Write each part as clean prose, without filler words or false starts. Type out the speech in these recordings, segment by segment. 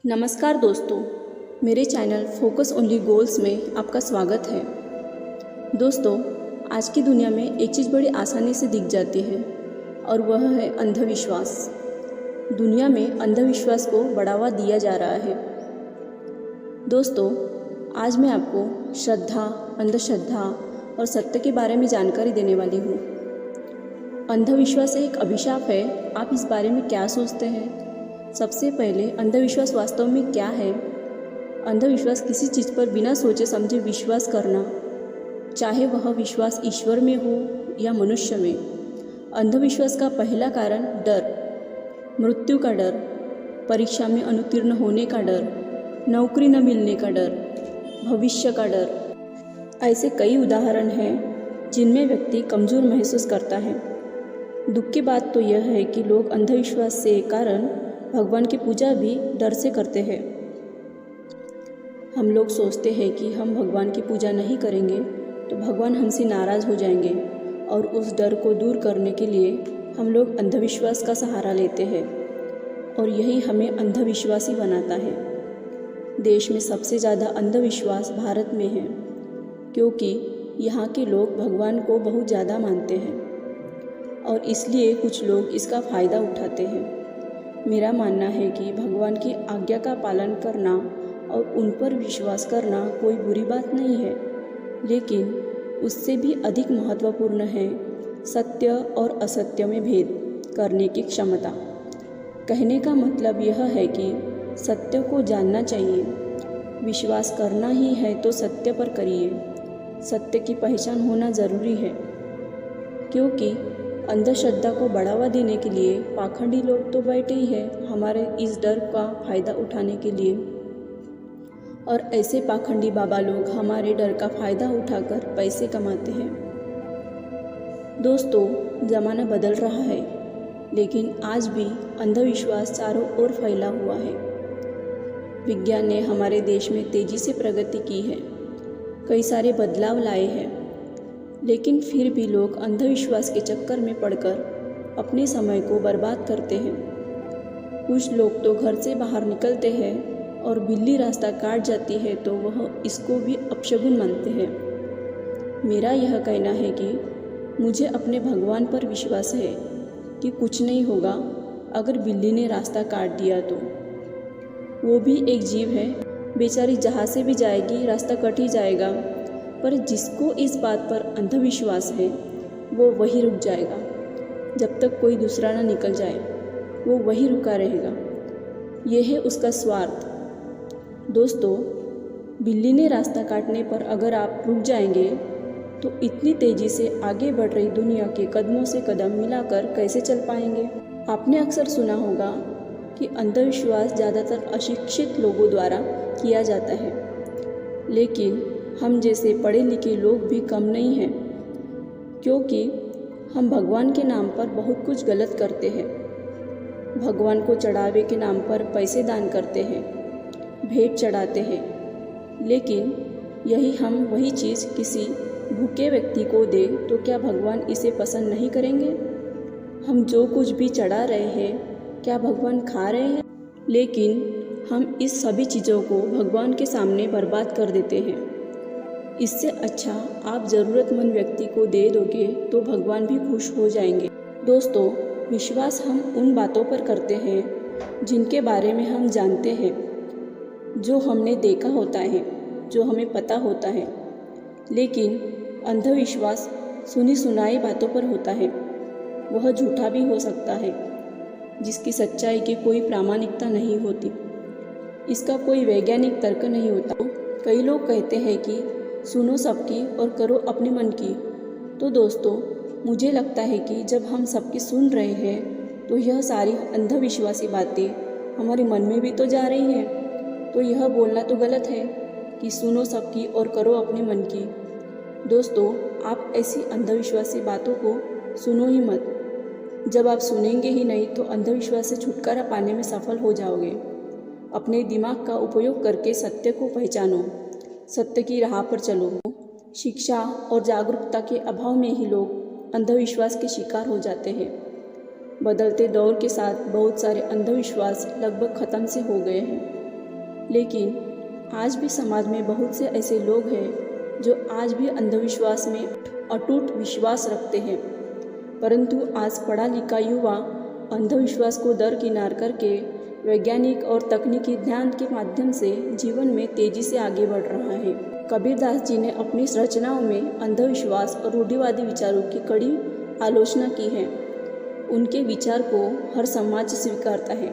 नमस्कार दोस्तों, मेरे चैनल फोकस ओनली गोल्स में आपका स्वागत है। दोस्तों, आज की दुनिया में एक चीज़ बड़ी आसानी से दिख जाती है और वह है अंधविश्वास। दुनिया में अंधविश्वास को बढ़ावा दिया जा रहा है। दोस्तों, आज मैं आपको श्रद्धा, अंधश्रद्धा और सत्य के बारे में जानकारी देने वाली हूँ। अंधविश्वास एक अभिशाप है, आप इस बारे में क्या सोचते हैं? सबसे पहले अंधविश्वास वास्तव में क्या है? अंधविश्वास किसी चीज़ पर बिना सोचे समझे विश्वास करना, चाहे वह विश्वास ईश्वर में हो या मनुष्य में। अंधविश्वास का पहला कारण डर, मृत्यु का डर, परीक्षा में अनुत्तीर्ण होने का डर, नौकरी न मिलने का डर, भविष्य का डर। ऐसे कई उदाहरण हैं जिनमें व्यक्ति कमज़ोर महसूस करता है। दुख की बात तो यह है कि लोग अंधविश्वास के कारण भगवान की पूजा भी डर से करते हैं। हम लोग सोचते हैं कि हम भगवान की पूजा नहीं करेंगे तो भगवान हमसे नाराज़ हो जाएंगे, और उस डर को दूर करने के लिए हम लोग अंधविश्वास का सहारा लेते हैं, और यही हमें अंधविश्वासी बनाता है। देश में सबसे ज़्यादा अंधविश्वास भारत में है, क्योंकि यहाँ के लोग भगवान को बहुत ज़्यादा मानते हैं और इसलिए कुछ लोग इसका फ़ायदा उठाते हैं। मेरा मानना है कि भगवान की आज्ञा का पालन करना और उन पर विश्वास करना कोई बुरी बात नहीं है, लेकिन उससे भी अधिक महत्वपूर्ण है सत्य और असत्य में भेद करने की क्षमता। कहने का मतलब यह है कि सत्य को जानना चाहिए, विश्वास करना ही है तो सत्य पर करिए। सत्य की पहचान होना ज़रूरी है, क्योंकि अंधश्रद्धा को बढ़ावा देने के लिए पाखंडी लोग तो बैठे ही हैं हमारे इस डर का फ़ायदा उठाने के लिए, और ऐसे पाखंडी बाबा लोग हमारे डर का फ़ायदा उठाकर पैसे कमाते हैं। दोस्तों, ज़माना बदल रहा है, लेकिन आज भी अंधविश्वास चारों ओर फैला हुआ है। विज्ञान ने हमारे देश में तेज़ी से प्रगति की है, कई सारे बदलाव लाए हैं, लेकिन फिर भी लोग अंधविश्वास के चक्कर में पड़कर अपने समय को बर्बाद करते हैं। कुछ लोग तो घर से बाहर निकलते हैं और बिल्ली रास्ता काट जाती है तो वह इसको भी अपशगुन मानते हैं। मेरा यह कहना है कि मुझे अपने भगवान पर विश्वास है कि कुछ नहीं होगा। अगर बिल्ली ने रास्ता काट दिया तो वो भी एक जीव है, बेचारी जहाँ से भी जाएगी रास्ता कट ही जाएगा, पर जिसको इस बात पर अंधविश्वास है वो वही रुक जाएगा। जब तक कोई दूसरा ना निकल जाए वो वही रुका रहेगा। यह है उसका स्वार्थ। दोस्तों, बिल्ली ने रास्ता काटने पर अगर आप रुक जाएंगे तो इतनी तेज़ी से आगे बढ़ रही दुनिया के कदमों से कदम मिलाकर कैसे चल पाएंगे? आपने अक्सर सुना होगा कि अंधविश्वास ज़्यादातर अशिक्षित लोगों द्वारा किया जाता है, लेकिन हम जैसे पढ़े लिखे लोग भी कम नहीं हैं, क्योंकि हम भगवान के नाम पर बहुत कुछ गलत करते हैं। भगवान को चढ़ावे के नाम पर पैसे दान करते हैं, भेंट चढ़ाते हैं, लेकिन यही हम वही चीज़ किसी भूखे व्यक्ति को दे तो क्या भगवान इसे पसंद नहीं करेंगे? हम जो कुछ भी चढ़ा रहे हैं क्या भगवान खा रहे हैं? लेकिन हम इस सभी चीज़ों को भगवान के सामने बर्बाद कर देते हैं। इससे अच्छा आप ज़रूरतमंद व्यक्ति को दे दोगे तो भगवान भी खुश हो जाएंगे। दोस्तों, विश्वास हम उन बातों पर करते हैं जिनके बारे में हम जानते हैं, जो हमने देखा होता है, जो हमें पता होता है। लेकिन अंधविश्वास सुनी सुनाई बातों पर होता है, वह झूठा भी हो सकता है, जिसकी सच्चाई की कोई प्रामाणिकता नहीं होती, इसका कोई वैज्ञानिक तर्क नहीं होता। कई लोग कहते हैं कि सुनो सबकी और करो अपने मन की। तो दोस्तों, मुझे लगता है कि जब हम सबकी सुन रहे हैं तो यह सारी अंधविश्वासी बातें हमारे मन में भी तो जा रही हैं, तो यह बोलना तो गलत है कि सुनो सबकी और करो अपने मन की। दोस्तों, आप ऐसी अंधविश्वासी बातों को सुनो ही मत। जब आप सुनेंगे ही नहीं तो अंधविश्वास से छुटकारा पाने में सफल हो जाओगे। अपने दिमाग का उपयोग करके सत्य को पहचानो, सत्य की राह पर चलो। शिक्षा और जागरूकता के अभाव में ही लोग अंधविश्वास के शिकार हो जाते हैं। बदलते दौर के साथ बहुत सारे अंधविश्वास लगभग ख़त्म से हो गए हैं। लेकिन आज भी समाज में बहुत से ऐसे लोग हैं जो आज भी अंधविश्वास में अटूट विश्वास रखते हैं। परंतु आज पढ़ा लिखा युवा अंधविश्वास को दरकिनार करके वैज्ञानिक और तकनीकी ज्ञान के माध्यम से जीवन में तेजी से आगे बढ़ रहा है। कबीरदास जी ने अपनी रचनाओं में अंधविश्वास और रूढ़िवादी विचारों की कड़ी आलोचना की है। उनके विचार को हर समाज स्वीकारता है,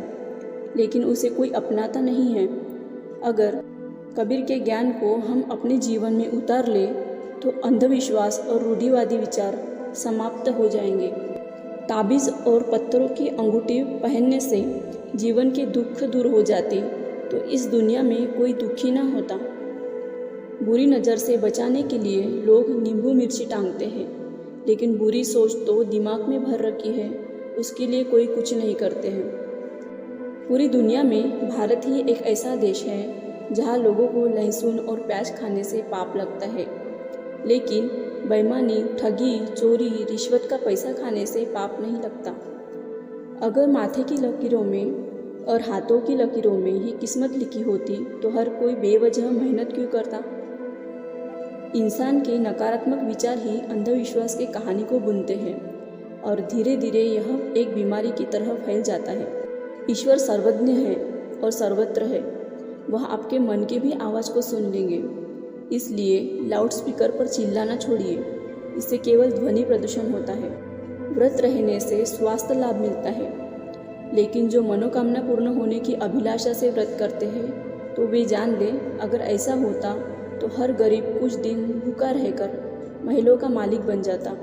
लेकिन उसे कोई अपनाता नहीं है। अगर कबीर के ज्ञान को हम अपने जीवन में उतार ले तो अंधविश्वास और रूढ़िवादी विचार समाप्त हो जाएंगे। ताबीज़ और पत्थरों की अंगूठी पहनने से जीवन के दुख दूर हो जाते तो इस दुनिया में कोई दुखी ना होता। बुरी नज़र से बचाने के लिए लोग नींबू मिर्ची टांगते हैं, लेकिन बुरी सोच तो दिमाग में भर रखी है, उसके लिए कोई कुछ नहीं करते हैं। पूरी दुनिया में भारत ही एक ऐसा देश है जहाँ लोगों को लहसुन और प्याज खाने से पाप लगता है, लेकिन बेईमानी, ठगी, चोरी, रिश्वत का पैसा खाने से पाप नहीं लगता। अगर माथे की लकीरों में और हाथों की लकीरों में ही किस्मत लिखी होती तो हर कोई बेवजह मेहनत क्यों करता। इंसान के नकारात्मक विचार ही अंधविश्वास की कहानी को बुनते हैं और धीरे धीरे यह एक बीमारी की तरह फैल जाता है। ईश्वर सर्वज्ञ है और सर्वत्र है, वह आपके मन की भी आवाज़ को सुन लेंगे। इसलिए लाउडस्पीकर पर चिल्लाना छोड़िए, इससे केवल ध्वनि प्रदूषण होता है। व्रत रहने से स्वास्थ्य लाभ मिलता है, लेकिन जो मनोकामना पूर्ण होने की अभिलाषा से व्रत करते हैं तो वे जान ले, अगर ऐसा होता तो हर गरीब कुछ दिन भूखा रहकर महलों का मालिक बन जाता।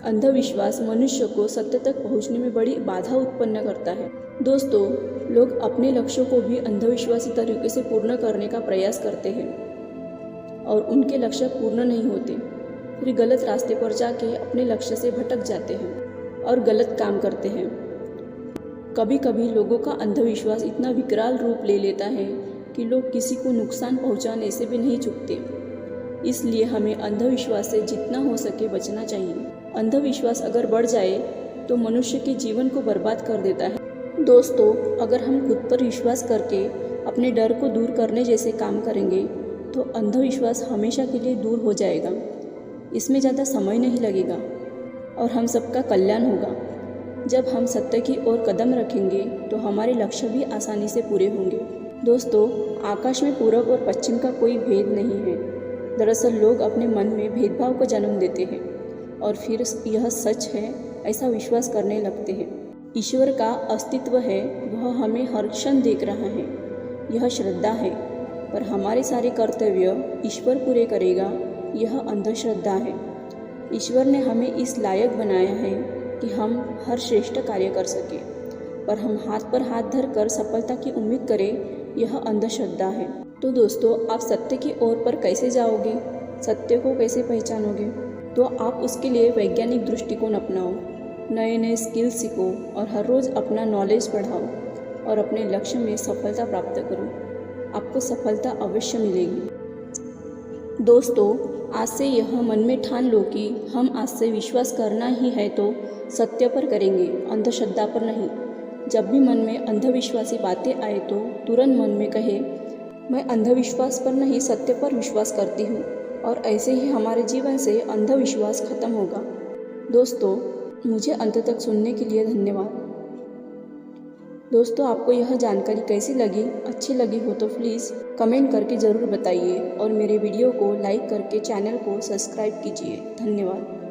अंधविश्वास मनुष्य को सत्य तक पहुंचने में बड़ी बाधा उत्पन्न करता है। दोस्तों, लोग अपने लक्ष्यों को भी अंधविश्वासी तरीके से पूर्ण करने का प्रयास करते हैं और उनके लक्ष्य पूर्ण नहीं होते, फिर गलत रास्ते पर जाके अपने लक्ष्य से भटक जाते हैं और गलत काम करते हैं। कभी कभी लोगों का अंधविश्वास इतना विकराल रूप ले लेता है कि लोग किसी को नुकसान पहुंचाने से भी नहीं चूकते। इसलिए हमें अंधविश्वास से जितना हो सके बचना चाहिए। अंधविश्वास अगर बढ़ जाए तो मनुष्य के जीवन को बर्बाद कर देता है। दोस्तों, अगर हम खुद पर विश्वास करके अपने डर को दूर करने जैसे काम करेंगे तो अंधविश्वास हमेशा के लिए दूर हो जाएगा। इसमें ज़्यादा समय नहीं लगेगा और हम सबका कल्याण होगा। जब हम सत्य की ओर कदम रखेंगे तो हमारे लक्ष्य भी आसानी से पूरे होंगे। दोस्तों, आकाश में पूरब और पश्चिम का कोई भेद नहीं है। दरअसल लोग अपने मन में भेदभाव को जन्म देते हैं और फिर यह सच है ऐसा विश्वास करने लगते हैं। ईश्वर का अस्तित्व है, वह हमें हर क्षण देख रहा है, यह श्रद्धा है। पर हमारे सारे कर्तव्य ईश्वर पूरे करेगा, यह अंधश्रद्धा है। ईश्वर ने हमें इस लायक बनाया है कि हम हर श्रेष्ठ कार्य कर सकें, पर हम हाथ पर हाथ धरकर सफलता की उम्मीद करें, यह अंधश्रद्धा है। तो दोस्तों, आप सत्य की ओर पर कैसे जाओगे, सत्य को कैसे पहचानोगे? तो आप उसके लिए वैज्ञानिक दृष्टिकोण अपनाओ, नए नए स्किल सीखो और हर रोज़ अपना नॉलेज बढ़ाओ और अपने लक्ष्य में सफलता प्राप्त करो। आपको सफलता अवश्य मिलेगी। दोस्तों, आज से यह मन में ठान लो कि हम आज से विश्वास करना ही है तो सत्य पर करेंगे, अंधश्रद्धा पर नहीं। जब भी मन में अंधविश्वासी बातें आए तो तुरंत मन में कहे, मैं अंधविश्वास पर नहीं सत्य पर विश्वास करती हूँ, और ऐसे ही हमारे जीवन से अंधविश्वास खत्म होगा। दोस्तों, मुझे अंत तक सुनने के लिए धन्यवाद। दोस्तों, आपको यह जानकारी कैसी लगी? अच्छी लगी हो तो प्लीज़ कमेंट करके ज़रूर बताइए और मेरे वीडियो को लाइक करके चैनल को सब्सक्राइब कीजिए। धन्यवाद।